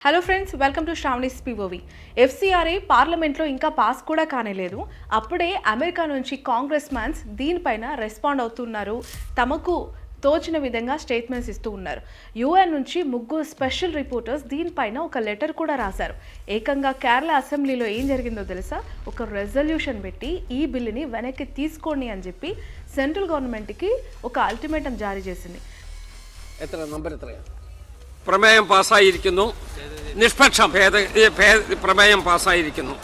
Hello friends, welcome to Sravani's POV. FCRA పార్లమెంట్లో ఇంకా pass కూడా కానేలేదు. అప్పుడే అమెరికా నుంచి కాంగ్రెస్ మ్యాన్స్ దీనిపైన రెస్పాండ్ అవుతున్నారు. తమకు తోచిన విధంగా స్టేట్మెంట్స్ ఇస్తూ ఉన్నారు. యుఎన్ నుంచి 3 స్పెషల్ రిపోర్టర్స్ దీనిపైన ఒక లెటర్ కూడా రాశారు. ఏకంగా కేరళ అసెంబ్లీలో ఏం జరిగిందో తెలుసా? ఒక రెజల్యూషన్ పెట్టి ఈ బిల్లుని వెనక్కి తీసుకోండి అని చెప్పి సెంట్రల్ గవర్నమెంట్కి ఒక అల్టిమేటం జారీ చేసింది. പ്രമേയം പാസ്സായിരിക്കുന്നു. നിഷ്പക്ഷം പ്രമേയം പാസ്സായിരിക്കുന്നു.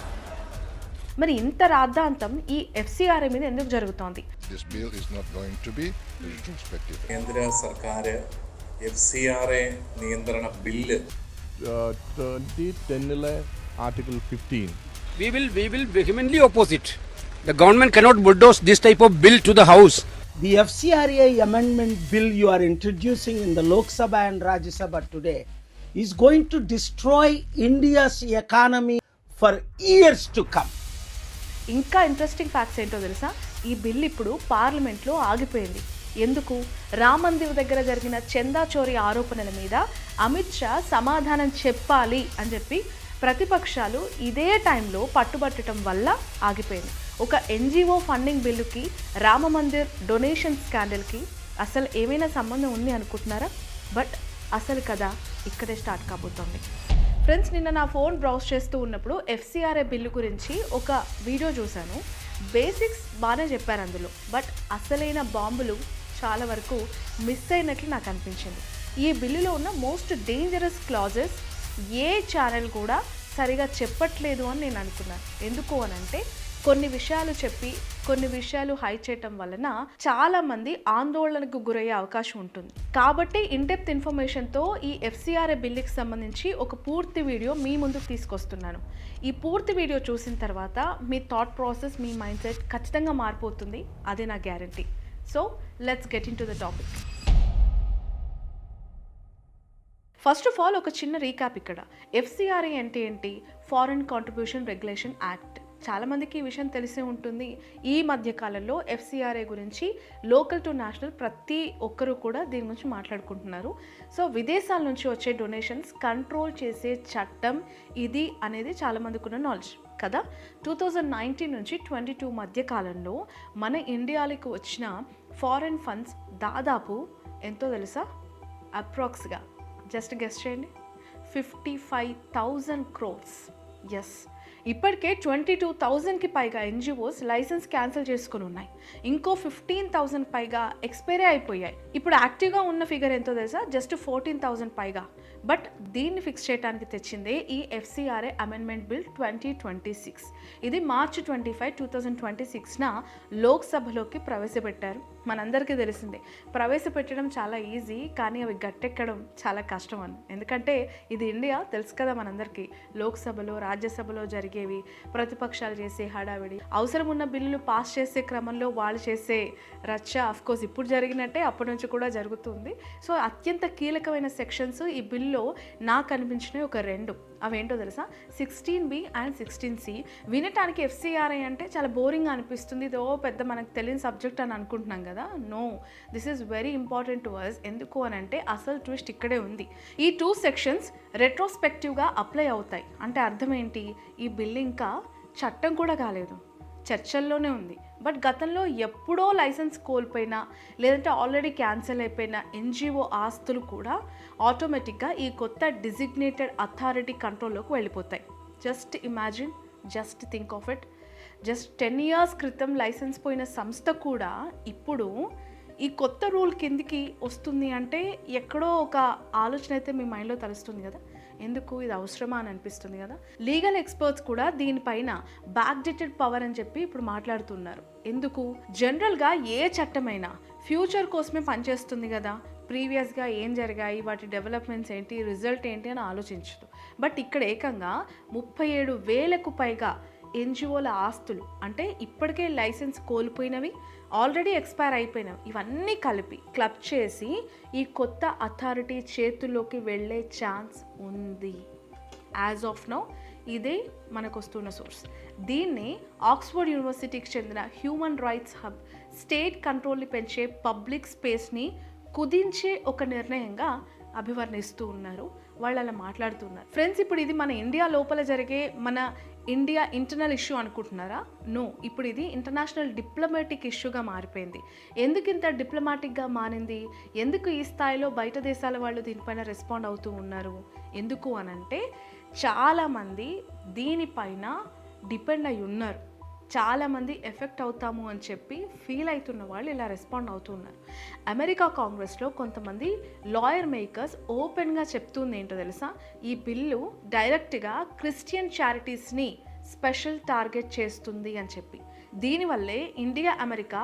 మరి ఇంత రాద్ధాంతం ఈ ఎఫ్సిఆర్ఏ మీద ఎందుకు జరుగుతోంది? കേന്ദ്ര സർക്കാർ എഫ്സിആർഎ നിയന്ത്രണ bill 2010 Article 15. We will vehemently oppose it. The government cannot bulldoze this type of bill to the house. The FCRA amendment bill you are introducing in the Lok Sabha and Rajya Sabha today is going to destroy India's economy for years to come. ఇంకా interesting facts ఏంటో తెలుసా? ఈ bill ఇప్పుడు పార్లమెంట్లో ఆగిపోయింది. ఎందుకు? రామ్ మందిర్ దగ్గర జరిగిన చందా చోరీ ఆరోపణల మీద అమిత్ షా సమాధానం చెప్పాలి అని చెప్పి ప్రతిపక్షాలు ఇదే టైంలో పట్టుబట్టడం వల్ల ఆగిపోయింది. ఒక ఎన్జిఓ ఫండింగ్ బిల్లుకి రామ మందిర్ డొనేషన్ స్కాండల్కి అసలు ఏమైనా సంబంధం ఉంది అనుకుంటున్నారా? బట్ అసలు కదా ఇక్కడే స్టార్ట్ కాబోతోంది. ఫ్రెండ్స్, నిన్న నా ఫోన్ బ్రౌజ్ చేస్తూ ఉన్నప్పుడు ఎఫ్సిఆర్ఏ బిల్లు గురించి ఒక వీడియో చూశాను. బేసిక్స్ బాగానే చెప్పారు అందులో, బట్ అసలైన బాంబులు చాలా వరకు మిస్ అయినట్లు నాకు అనిపించింది. ఈ బిల్లులో ఉన్న మోస్ట్ డేంజరస్ క్లాజెస్ ఏ ఛానల్ కూడా సరిగా చెప్పట్లేదు అని నేను అనుకున్నాను. ఎందుకు అనంటే కొన్ని విషయాలు చెప్పి కొన్ని విషయాలు హై చేయటం వలన చాలామంది ఆందోళనకు గురయ్యే అవకాశం ఉంటుంది. కాబట్టి ఇన్డెప్త్ ఇన్ఫర్మేషన్తో ఈ ఎఫ్సిఆర్ఏ బిల్లుకి సంబంధించి ఒక పూర్తి వీడియో మీ ముందుకు తీసుకొస్తున్నాను. ఈ పూర్తి వీడియో చూసిన తర్వాత మీ థాట్ ప్రాసెస్, మీ మైండ్ సెట్ ఖచ్చితంగా మారిపోతుంది. అదే నా guarantee. So let's get in to the topic. First of all ఒక చిన్న రీక్యాప్. ఇక్కడ ఎఫ్సిఆర్ఏ అంటే ఏంటి? Foreign contribution regulation act. చాలామందికి ఈ విషయం తెలిసే ఉంటుంది. ఈ మధ్యకాలంలో ఎఫ్సిఆర్ఏ గురించి లోకల్ టు నేషనల్ ప్రతి ఒక్కరూ కూడా దీని గురించి మాట్లాడుకుంటున్నారు. సో విదేశాల నుంచి వచ్చే డొనేషన్స్ కంట్రోల్ చేసే చట్టం ఇది అనేది చాలామందికి ఉన్న నాలెడ్జ్ కదా. 2019 నుంచి 22 మధ్య కాలంలో మన ఇండియాకి వచ్చిన ఫారెన్ ఫండ్స్ దాదాపు ఎంతో తెలుసా? అప్రాక్స్గా జస్ట్ గెస్ చేయండి, 55,000 crores. ఎస్, ఇప్పటికే 22,000కి పైగా ఎన్జిఓస్ లైసెన్స్ క్యాన్సిల్ చేసుకుని ఉన్నాయి. ఇంకో 15,000 పైగా ఎక్స్పైరీ అయిపోయాయి. ఇప్పుడు యాక్టివ్గా ఉన్న ఫిగర్ ఎంతో తెలుసా? జస్ట్ 14,000 పైగా. బట్ దీన్ని ఫిక్స్ చేయడానికి తెచ్చిందే ఈ ఎఫ్సిఆర్ఏ అమెండ్మెంట్ బిల్ 2026. ఇది మార్చి 25, 2026న లోక్సభలోకి ప్రవేశపెట్టారు. మనందరికీ తెలిసిందే, ప్రవేశపెట్టడం చాలా ఈజీ, కానీ అవి గట్టెక్కడం చాలా కష్టం అని. ఎందుకంటే ఇది ఇండియా, తెలుసు కదా మనందరికీ. లోక్సభలో, రాజ్యసభలో జరిగేవి, ప్రతిపక్షాలు చేసే హడావిడి, అవసరం ఉన్న బిల్లులు పాస్ చేసే క్రమంలో వాళ్ళు చేసే రచ్చ అఫ్కోర్స్ ఇప్పుడు జరిగినట్టే అప్పటి నుంచి కూడా జరుగుతుంది. సో అత్యంత కీలకమైన సెక్షన్స్ ఈ బిల్లో నాకు అనిపించినవి ఒక 2. అవేంటో తెలుసా? 16B and 16C. వినటానికి ఎఫ్సిఆర్ఐ అంటే చాలా బోరింగ్ అనిపిస్తుంది, ఇదో పెద్ద మనకు తెలియని సబ్జెక్ట్ అని అనుకుంటున్నాం కదా. No, this is very important to us. ఎందుకు అని అంటే అసలు ట్విస్ట్ ఇక్కడే ఉంది. ఈ 2 సెక్షన్స్ రెట్రోస్పెక్టివ్గా అప్లై అవుతాయి. అంటే అర్థం ఏంటి? ఈ బిల్ ఇంకా చట్టం కూడా కాలేదు, చర్చల్లోనే ఉంది. బట్ గతంలో ఎప్పుడో లైసెన్స్ కోల్పోయినా లేదంటే ఆల్రెడీ క్యాన్సిల్ అయిపోయిన ఎన్జిఓ ఆస్తులు కూడా ఆటోమేటిక్గా ఈ కొత్త డిజిగ్నేటెడ్ అథారిటీ కంట్రోల్లోకి వెళ్ళిపోతాయి. Just imagine, just think of it. Just 10 years క్రితం లైసెన్స్ పోయిన సంస్థ కూడా ఇప్పుడు ఈ కొత్త రూల్ కిందికి వస్తుంది అంటే ఎక్కడో ఒక ఆలోచన అయితే మీ మైండ్లో తెలుస్తుంది కదా. ఎందుకు ఇది అవసరమా అని అనిపిస్తుంది కదా. లీగల్ ఎక్స్పర్ట్స్ కూడా దీనిపైన బ్యాక్ డేటెడ్ పవర్ అని చెప్పి ఇప్పుడు మాట్లాడుతున్నారు. ఎందుకు? జనరల్గా ఏ చట్టమైనా ఫ్యూచర్ కోసమే పనిచేస్తుంది కదా. ప్రీవియస్గా ఏం జరిగాయి, వాటి డెవలప్మెంట్స్ ఏంటి, రిజల్ట్ ఏంటి అని ఆలోచించదు. బట్ ఇక్కడ ఏకంగా 37,000కు పైగా ఎన్జిఓల ఆస్తులు, అంటే ఇప్పటికే లైసెన్స్ కోల్పోయినవి, ఆల్రెడీ ఎక్స్పైర్ అయిపోయినవి, ఇవన్నీ కలిపి క్లబ్ చేసి ఈ కొత్త అథారిటీ చేతుల్లోకి వెళ్ళే ఛాన్స్ ఉంది. యాజ్ ఆఫ్ నౌ ఇదే మనకు వస్తున్న సోర్స్. దీన్ని ఆక్స్ఫర్డ్ యూనివర్సిటీకి చెందిన హ్యూమన్ రైట్స్ హబ్ స్టేట్ కంట్రోల్ని పెంచే పబ్లిక్ స్పేస్ని కుదించే ఒక నిర్ణయంగా అభివర్ణిస్తూ ఉన్నారు. వాళ్ళు అలా మాట్లాడుతున్నారు. ఫ్రెండ్స్, ఇప్పుడు ఇది మన ఇండియా లోపల జరిగే మన ఇండియా ఇంటర్నల్ ఇష్యూ అనుకుంటున్నారా? నో, ఇప్పుడు ఇది ఇంటర్నేషనల్ డిప్లొమాటిక్ ఇష్యూగా మారిపోయింది. ఎందుకు ఇంత డిప్లొమాటిక్గా మారింది? ఎందుకు ఈ స్థాయిలో బయట దేశాల వాళ్ళు దీనిపైన రెస్పాండ్ అవుతూ ఉన్నారు? ఎందుకు అనంటే చాలామంది దీనిపైన డిపెండ్ అయి ఉన్నారు. చాలామంది ఎఫెక్ట్ అవుతాము అని చెప్పి ఫీల్ అవుతున్న వాళ్ళు ఇలా రెస్పాండ్ అవుతున్నారు. అమెరికా కాంగ్రెస్లో కొంతమంది లాయర్ మేకర్స్ ఓపెన్గా చెప్తుంది ఏంటో తెలుసా? ఈ బిల్లు డైరెక్ట్గా క్రిస్టియన్ చారిటీస్ని స్పెషల్ టార్గెట్ చేస్తుంది అని చెప్పి. దీనివల్లే ఇండియా అమెరికా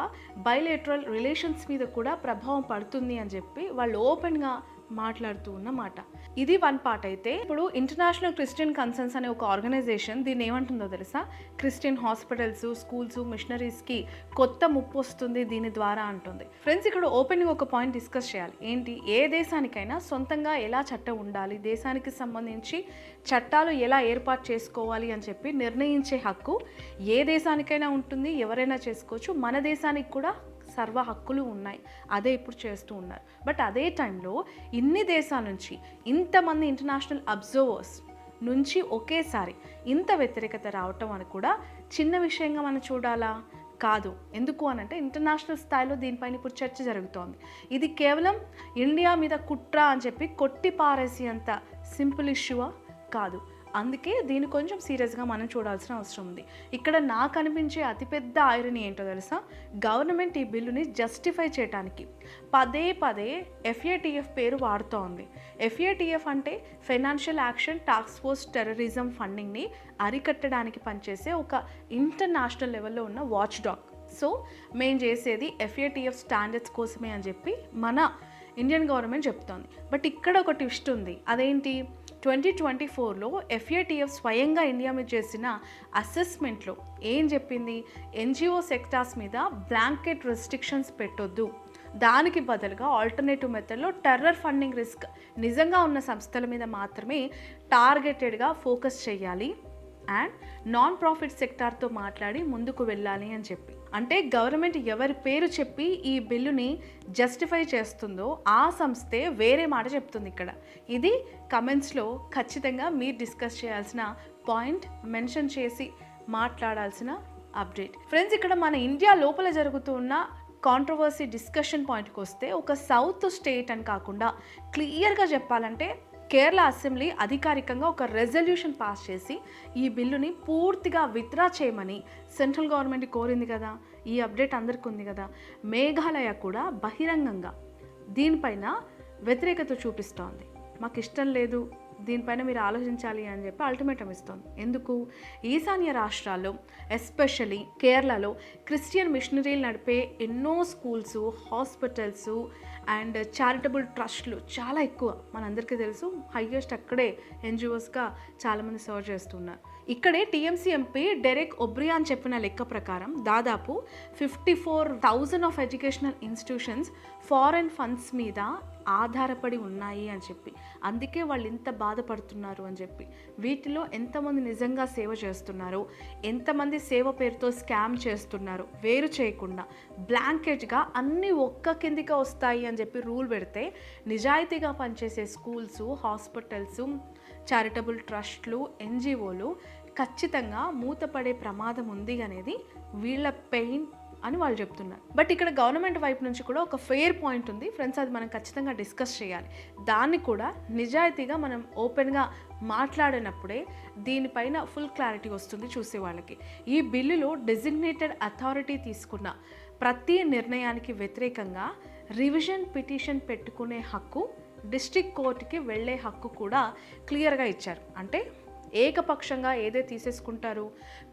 బైలేటరల్ రిలేషన్స్ మీద కూడా ప్రభావం పడుతుంది అని చెప్పి వాళ్ళు ఓపెన్గా మాట్లాడుతూ ఉన్నమాట. ఇది వన్ పార్ట్. అయితే ఇప్పుడు ఇంటర్నేషనల్ క్రిస్టియన్ కన్సర్న్స్ అనే ఒక ఆర్గనైజేషన్ దీన్ని ఏమంటుందో తెలుసా? క్రిస్టియన్ హాస్పిటల్స్, స్కూల్స్, మిషనరీస్కి కొత్త ముప్పు వస్తుంది దీని ద్వారా అంటుంది. ఫ్రెండ్స్, ఇక్కడ ఓపెన్గా ఒక పాయింట్ డిస్కస్ చేయాలి. ఏంటి? ఏ దేశానికైనా సొంతంగా ఎలా చట్టం ఉండాలి, దేశానికి సంబంధించి చట్టాలు ఎలా ఏర్పాటు చేసుకోవాలి అని చెప్పి నిర్ణయించే హక్కు ఏ దేశానికైనా ఉంటుంది, ఎవరైనా చేసుకోవచ్చు. మన దేశానికి కూడా సర్వ హక్కులు ఉన్నాయి. అదే ఇప్పుడు చేస్తూ ఉన్నారు. బట్ అదే టైంలో ఇన్ని దేశాల నుంచి ఇంతమంది ఇంటర్నేషనల్ అబ్జర్వర్స్ నుంచి ఒకేసారి ఇంత వ్యతిరేకత రావటం అని కూడా చిన్న విషయంగా మనం చూడాలా? కాదు. ఎందుకు అనంటే ఇంటర్నేషనల్ స్థాయిలో దీనిపైన ఇప్పుడు చర్చ జరుగుతోంది. ఇది కేవలం ఇండియా మీద కుట్ర అని చెప్పి కొట్టి పారేసి అంత సింపుల్ ఇష్యూవా? కాదు. అందుకే దీన్ని కొంచెం సీరియస్గా మనం చూడాల్సిన అవసరం ఉంది. ఇక్కడ నాకు అనిపించే అతిపెద్ద ఐరనీ ఏంటో తెలుసా? గవర్నమెంట్ ఈ బిల్లుని జస్టిఫై చేయడానికి పదే పదే FATF పేరు వాడుతోంది. FATF అంటే financial action task force terrorism ఫండింగ్ని అరికట్టడానికి పనిచేసే ఒక ఇంటర్నేషనల్ లెవెల్లో ఉన్న వాచ్ డాగ్. సో మేము చేసేది FATF స్టాండర్డ్స్ కోసమే అని చెప్పి మన ఇండియన్ గవర్నమెంట్ చెప్తోంది. బట్ ఇక్కడ ఒక ట్విస్ట్ ఉంది. అదేంటి? 2024లో FATF స్వయంగా ఇండియా మీద చేసిన అసెస్మెంట్లో ఏం చెప్పింది? NGO సెక్టార్స్ మీద బ్లాంకెట్ రెస్ట్రిక్షన్స్ పెట్టొద్దు, దానికి బదులుగా ఆల్టర్నేటివ్ మెథడ్లో టెర్రర్ ఫండింగ్ రిస్క్ నిజంగా ఉన్న సంస్థల మీద మాత్రమే టార్గెటెడ్గా ఫోకస్ చేయాలి అండ్ నాన్ ప్రాఫిట్ సెక్టార్తో మాట్లాడి ముందుకు వెళ్ళాలి అని చెప్పి. అంటే గవర్నమెంట్ ఎవరి పేరు చెప్పి ఈ బిల్లుని జస్టిఫై చేస్తుందో ఆ సంస్థే వేరే మాట చెప్తుంది ఇక్కడ. ఇది కమెంట్స్లో ఖచ్చితంగా మీరు డిస్కస్ చేయాల్సిన పాయింట్, మెన్షన్ చేసి మాట్లాడాల్సిన అప్డేట్. ఫ్రెండ్స్, ఇక్కడ మన ఇండియా లోపల జరుగుతున్న కాంట్రవర్సీ డిస్కషన్ పాయింట్కి వస్తే ఒక సౌత్ స్టేట్ అని కాకుండా క్లియర్గా చెప్పాలంటే కేరళ అసెంబ్లీ అధికారికంగా ఒక రెజల్యూషన్ పాస్ చేసి ఈ బిల్లుని పూర్తిగా విత్డ్రా చేయమని సెంట్రల్ గవర్నమెంట్ కోరింది కదా. ఈ అప్డేట్ అందరికీ ఉంది కదా. మేఘాలయ కూడా బహిరంగంగా దీనిపైన వ్యతిరేకత చూపిస్తోంది. మాకు ఇష్టం లేదు, దీనిపైన మీరు ఆలోచించాలి అని చెప్పి అల్టిమేటం ఇస్తోంది. ఎందుకు? ఈశాన్య రాష్ట్రాల్లో ఎస్పెషలీ కేరళలో క్రిస్టియన్ మిషనరీలు నడిపే ఎన్నో స్కూల్స్, హాస్పిటల్స్ అండ్ చారిటబుల్ ట్రస్ట్లు చాలా ఎక్కువ. మనందరికీ తెలుసు, హైయెస్ట్ అక్కడే NGOస్గా చాలామంది సర్వ్ చేస్తున్నారు. ఇక్కడే TMC MP డెరెక్ ఒబ్రియాన్ చెప్పిన లెక్క ప్రకారం దాదాపు 54,000 of educational institutions foreign funds మీద ఆధారపడి ఉన్నాయి అని చెప్పి, అందుకే వాళ్ళు ఇంత బాధపడుతున్నారు అని చెప్పి. వీటిలో ఎంతమంది నిజంగా సేవ చేస్తున్నారు, ఎంతమంది సేవ పేరుతో స్కామ్ చేస్తున్నారు వేరు చేయకుండా బ్లాంకెట్గా అన్నీ ఒక్క కిందిగా వస్తాయి అని చెప్పి రూల్ పెడితే నిజాయితీగా పనిచేసే స్కూల్స్, హాస్పిటల్స్, చారిటబుల్ ట్రస్ట్లు, NGOలు ఖచ్చితంగా మూతపడే ప్రమాదం ఉంది అనేది వీళ్ళ పెయిన్ అని వాళ్ళు చెప్తున్నారు. బట్ ఇక్కడ గవర్నమెంట్ వైపు నుంచి కూడా ఒక ఫెయిర్ పాయింట్ ఉంది ఫ్రెండ్స్, అది మనం ఖచ్చితంగా డిస్కస్ చేయాలి. దాన్ని కూడా నిజాయితీగా మనం ఓపెన్గా మాట్లాడినప్పుడే దీనిపైన ఫుల్ క్లారిటీ వస్తుంది చూసే వాళ్ళకి. ఈ బిల్లులో డెసిగ్నేటెడ్ అథారిటీ తీసుకున్న ప్రతి నిర్ణయానికి వ్యతిరేకంగా రివిజన్ పిటిషన్ పెట్టుకునే హక్కు, డిస్ట్రిక్ట్ కోర్టుకి వెళ్ళే హక్కు కూడా క్లియర్గా ఇచ్చారు. అంటే ఏకపక్షంగా ఏదే తీసేసుకుంటారు,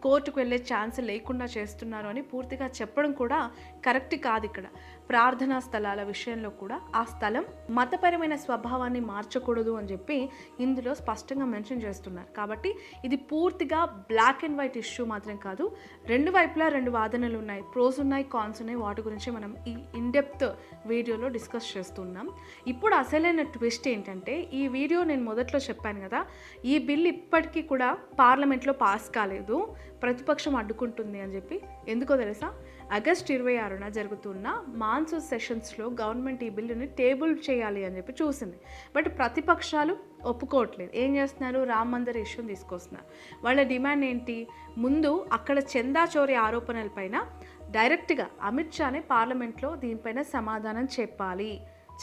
కోర్టుకు వెళ్ళే ఛాన్స్ లేకుండా చేస్తున్నారు అని పూర్తిగా చెప్పడం కూడా కరెక్ట్ కాదు. ఇక్కడ ప్రార్థనా స్థలాల విషయంలో కూడా ఆ స్థలం మతపరమైన స్వభావాన్ని మార్చకూడదు అని చెప్పి ఇందులో స్పష్టంగా మెన్షన్ చేస్తున్నారు. కాబట్టి ఇది పూర్తిగా బ్లాక్ అండ్ వైట్ ఇష్యూ మాత్రం కాదు, రెండు వైపులా రెండు వాదనలు ఉన్నాయి, ప్రోస్ ఉన్నాయి, కాన్స్ ఉన్నాయి. వాటి గురించి మనం ఈ ఇన్డెప్త్ వీడియోలో డిస్కస్ చేస్తున్నాం. ఇప్పుడు అసలైన ట్విస్ట్ ఏంటంటే, ఈ వీడియో నేను మొదట్లో చెప్పాను కదా, ఈ బిల్ ఇప్పటికీ కూడా పార్లమెంట్లో పాస్ కాలేదు, ప్రతిపక్షం అడ్డుకుంటుంది అని చెప్పి. ఎందుకో తెలుసా? ఆగస్ట్ 26న జరుగుతున్న మాన్సూన్ సెషన్స్లో గవర్నమెంట్ ఈ బిల్లుని టేబుల్ చేయాలి అని చెప్పి చూసింది. బట్ ప్రతిపక్షాలు ఒప్పుకోవట్లేదు. ఏం చేస్తున్నారు? రామ్ మందిర్ ఇష్యూని తీసుకొస్తున్నారు. వాళ్ళ డిమాండ్ ఏంటి? ముందు అక్కడ చందా చోరీ ఆరోపణలపైన డైరెక్ట్గా అమిత్ షానే పార్లమెంట్లో దీనిపైన సమాధానం చెప్పాలి,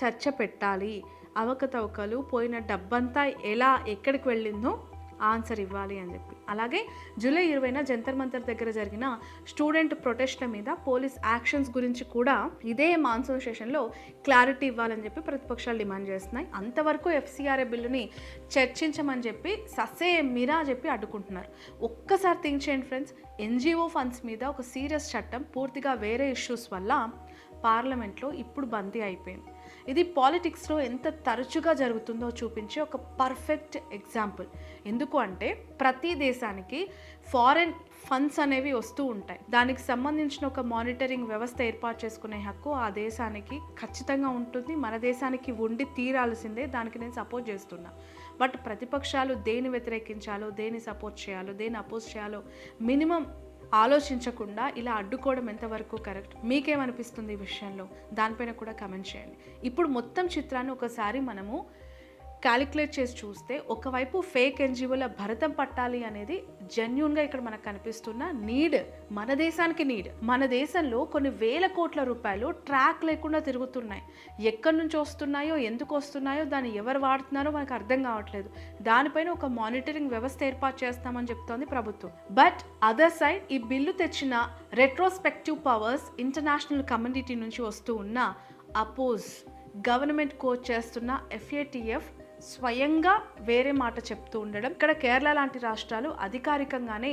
చర్చ పెట్టాలి, అవకతవకలు, పోయిన డబ్బంతా ఎలా ఎక్కడికి వెళ్ళిందో ఆన్సర్ ఇవ్వాలి అని చెప్పి. అలాగే జూలై 20న జంతర్ మంతర్ దగ్గర జరిగిన స్టూడెంట్ ప్రొటెస్ట్ల మీద పోలీస్ యాక్షన్స్ గురించి కూడా ఇదే మాన్సూన్ సెషన్లో క్లారిటీ ఇవ్వాలని చెప్పి ప్రతిపక్షాలు డిమాండ్ చేస్తున్నాయి. అంతవరకు ఎఫ్సిఆర్ఏ బిల్లుని చర్చించమని చెప్పి ససే మిరా చెప్పి అడ్డుకుంటున్నారు. ఒక్కసారి థింక్ చేయండి ఫ్రెండ్స్, ఎన్జిఓ ఫండ్స్ మీద ఒక సీరియస్ చట్టం పూర్తిగా వేరే ఇష్యూస్ వల్ల పార్లమెంట్లో ఇప్పుడు బందీ అయిపోయింది. ఇది పాలిటిక్స్లో ఎంత తరచుగా జరుగుతుందో చూపించే ఒక పర్ఫెక్ట్ ఎగ్జాంపుల్. ఎందుకు అంటే ప్రతి దేశానికి ఫారెన్ ఫండ్స్ అనేవి వస్తూ ఉంటాయి. దానికి సంబంధించిన ఒక మానిటరింగ్ వ్యవస్థ ఏర్పాటు చేసుకునే హక్కు ఆ దేశానికి ఖచ్చితంగా ఉంటుంది. మన దేశానికి ఉండి తీరాల్సిందే. దానికి నేను సపోర్ట్ చేస్తున్నా. బట్ ప్రతిపక్షాలు దేని వ్యతిరేకించాలో, దేని సపోర్ట్ చేయాలో, దేని అపోజ్ చేయాలో మినిమం ఆలోచించకుండా ఇలా అడ్డుకోవడం ఎంతవరకు కరెక్ట్? మీకేమనిపిస్తుంది ఈ విషయంలో? దానిపైన కూడా కమెంట్ చేయండి. ఇప్పుడు మొత్తం చిత్రాన్ని ఒకసారి మనము క్యాలిక్యులేట్ చేసి చూస్తే ఒకవైపు ఫేక్ ఎన్జిఓల భరతం పట్టాలి అనేది జెన్యూన్గా ఇక్కడ మనకు కనిపిస్తున్న నీడ్, మన దేశానికి నీడ్. మన దేశంలో కొన్ని వేల కోట్ల రూపాయలు ట్రాక్ లేకుండా తిరుగుతున్నాయి. ఎక్కడి నుంచి వస్తున్నాయో, ఎందుకు వస్తున్నాయో, దాన్ని ఎవరు వాడుతున్నారో మనకు అర్థం కావట్లేదు. దానిపైన ఒక మానిటరింగ్ వ్యవస్థ ఏర్పాటు చేస్తామని చెప్తోంది ప్రభుత్వం. బట్ అదర్ సైడ్ ఈ బిల్లు తెచ్చిన రెట్రోస్పెక్టివ్ పవర్స్ ఇంటర్నేషనల్ కమ్యూనిటీ నుంచి వస్తూ ఉన్న అపోజ్, గవర్నమెంట్ కోచ్ చేస్తున్న FATF స్వయంగా వేరే మాట చెప్తూ ఉండడం, ఇక్కడ కేరళ లాంటి రాష్ట్రాలు అధికారికంగానే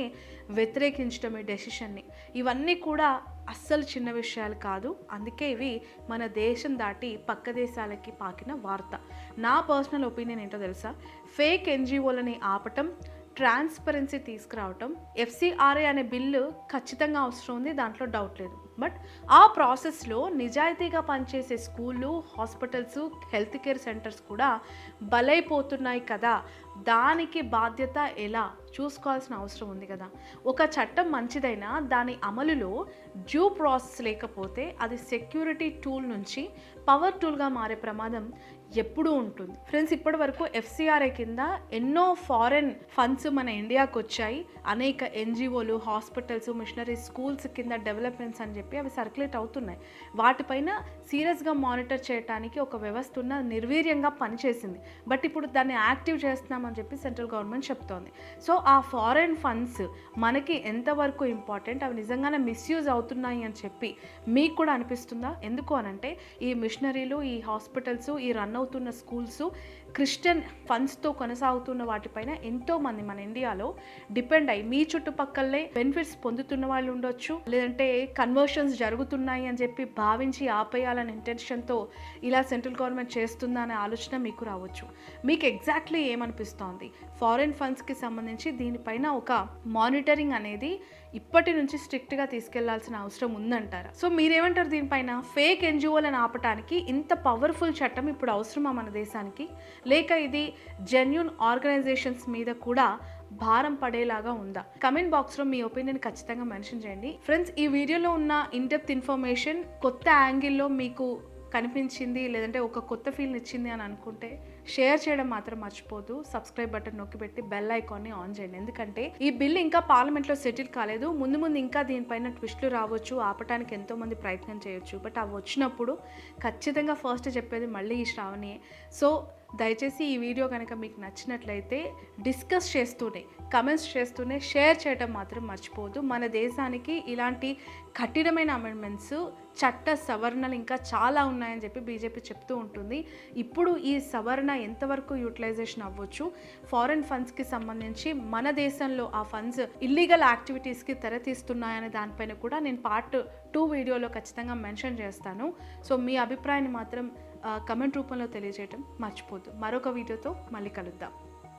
వ్యతిరేకించడం ఈ డెసిషన్ని. ఇవన్నీ కూడా అస్సలు చిన్న విషయాలు కాదు. అందుకే ఇవి మన దేశం దాటి పక్క దేశాలకి పాకిన వార్త. నా పర్సనల్ ఒపీనియన్ ఏంటో తెలుసా? ఫేక్ ఎన్జిఓలని ఆపటం, ట్రాన్స్పరెన్సీ తీసుకురావటం, FCRA అనే బిల్లు ఖచ్చితంగా అవసరం ఉంది, దాంట్లో డౌట్ లేదు. బట్ ఆ ప్రాసెస్లో నిజాయితీగా పనిచేసే స్కూళ్ళు, హాస్పిటల్స్, హెల్త్ కేర్ సెంటర్స్ కూడా బలైపోతున్నాయి కదా. దానికి బాధ్యత ఎలా చూసుకోవాల్సిన అవసరం ఉంది కదా. ఒక చట్టం మంచిదైనా దాని అమలులో డ్యూ ప్రాసెస్ లేకపోతే అది సెక్యూరిటీ టూల్ నుంచి పవర్ టూల్గా మారే ప్రమాదం ఎప్పుడూ ఉంటుంది. ఫ్రెండ్స్, ఇప్పటి వరకు FCRA కింద ఎన్నో ఫారెన్ ఫండ్స్ మన ఇండియాకు వచ్చాయి. అనేక NGOలు, హాస్పిటల్స్, మిషనరీ స్కూల్స్ కింద డెవలప్మెంట్స్ అని చెప్పి అవి సర్క్యులేట్ అవుతున్నాయి. వాటిపైన సీరియస్గా మానిటర్ చేయడానికి ఒక వ్యవస్థ ఉన్న నిర్వీర్యంగా పనిచేసింది. బట్ ఇప్పుడు దాన్ని యాక్టివ్ చేస్తున్నామని చెప్పి సెంట్రల్ గవర్నమెంట్ చెప్తోంది. సో ఆ ఫారెన్ ఫండ్స్ మనకి ఎంతవరకు ఇంపార్టెంట్, అవి నిజంగానే మిస్యూజ్ అవుతున్నాయి అని చెప్పి మీకు కూడా అనిపిస్తుందా? ఎందుకు అనంటే ఈ మిషనరీలు, ఈ హాస్పిటల్స్, ఈ రన్ అవుతున్న స్కూల్స్ క్రిస్టియన్ ఫండ్స్తో కొనసాగుతున్న వాటిపైన ఎంతోమంది మన ఇండియాలో డిపెండ్ అయ్యి మీ చుట్టుపక్కలే బెనిఫిట్స్ పొందుతున్న వాళ్ళు ఉండొచ్చు, లేదంటే కన్వర్షన్స్ జరుగుతున్నాయి అని చెప్పి భావించి ఆపేయాలనే ఇంటెన్షన్తో ఇలా సెంట్రల్ గవర్నమెంట్ చేస్తుందా అనే ఆలోచన మీకు రావచ్చు. మీకు ఎగ్జాక్ట్లీ ఏమనిపిస్తోంది? ఫారెన్ ఫండ్స్కి సంబంధించి దీనిపైన ఒక మానిటరింగ్ అనేది ఇప్పటి నుంచి స్ట్రిక్ట్గా తీసుకెళ్లాల్సిన అవసరం ఉందంటారా? సో మీరేమంటారు దీనిపైన? ఫేక్ ఎన్జిఓలను ఆపటానికి ఇంత పవర్ఫుల్ చట్టం ఇప్పుడు అవసరమా మన దేశానికి? లేక ఇది జెన్యూన్ ఆర్గనైజేషన్స్ మీద కూడా భారం పడేలాగా ఉందా? కమెంట్ బాక్స్లో మీ ఒపీనియన్ ఖచ్చితంగా మెన్షన్ చేయండి. ఫ్రెండ్స్, ఈ వీడియోలో ఉన్న ఇన్డెప్త్ ఇన్ఫర్మేషన్ కొత్త యాంగిల్లో మీకు కనిపించింది, లేదంటే ఒక కొత్త ఫీల్ని ఇచ్చింది అని అనుకుంటే షేర్ చేయడం మాత్రం మర్చిపోదు. సబ్స్క్రైబ్ బటన్ నొక్కి పెట్టి బెల్ ఐకాన్ని ఆన్ చేయండి. ఎందుకంటే ఈ బిల్ ఇంకా పార్లమెంట్లో సెటిల్ కాలేదు. ముందు ఇంకా దీనిపైన ట్విస్టులు రావచ్చు, ఆపటానికి ఎంతోమంది ప్రయత్నం చేయొచ్చు. బట్ అవి వచ్చినప్పుడు ఖచ్చితంగా ఫస్ట్ చెప్పేది మళ్ళీ ఈ శ్రావణియే. సో దయచేసి ఈ వీడియో కనుక మీకు నచ్చినట్లయితే డిస్కస్ చేస్తూనే, కమెంట్స్ చేస్తూనే షేర్ చేయడం మాత్రం మర్చిపోదు. మన దేశానికి ఇలాంటి కఠినమైన అమెండ్మెంట్స్, చట్ట సవరణలు ఇంకా చాలా ఉన్నాయని చెప్పి బీజేపీ చెప్తూ ఉంటుంది. ఇప్పుడు ఈ సవరణ ఎంతవరకు యూటిలైజేషన్ అవ్వచ్చు, ఫారెన్ ఫండ్స్కి సంబంధించి మన దేశంలో ఆ ఫండ్స్ ఇల్లీగల్ యాక్టివిటీస్కి తెరతీస్తున్నాయనే దానిపైన కూడా నేను పార్ట్ 2 వీడియోలో ఖచ్చితంగా మెన్షన్ చేస్తాను. సో మీ అభిప్రాయాన్ని మాత్రం కమెంట్ రూపంలో తెలియజేయడం మర్చిపోద్దు. మరొక వీడియోతో మళ్ళీ కలుద్దాం.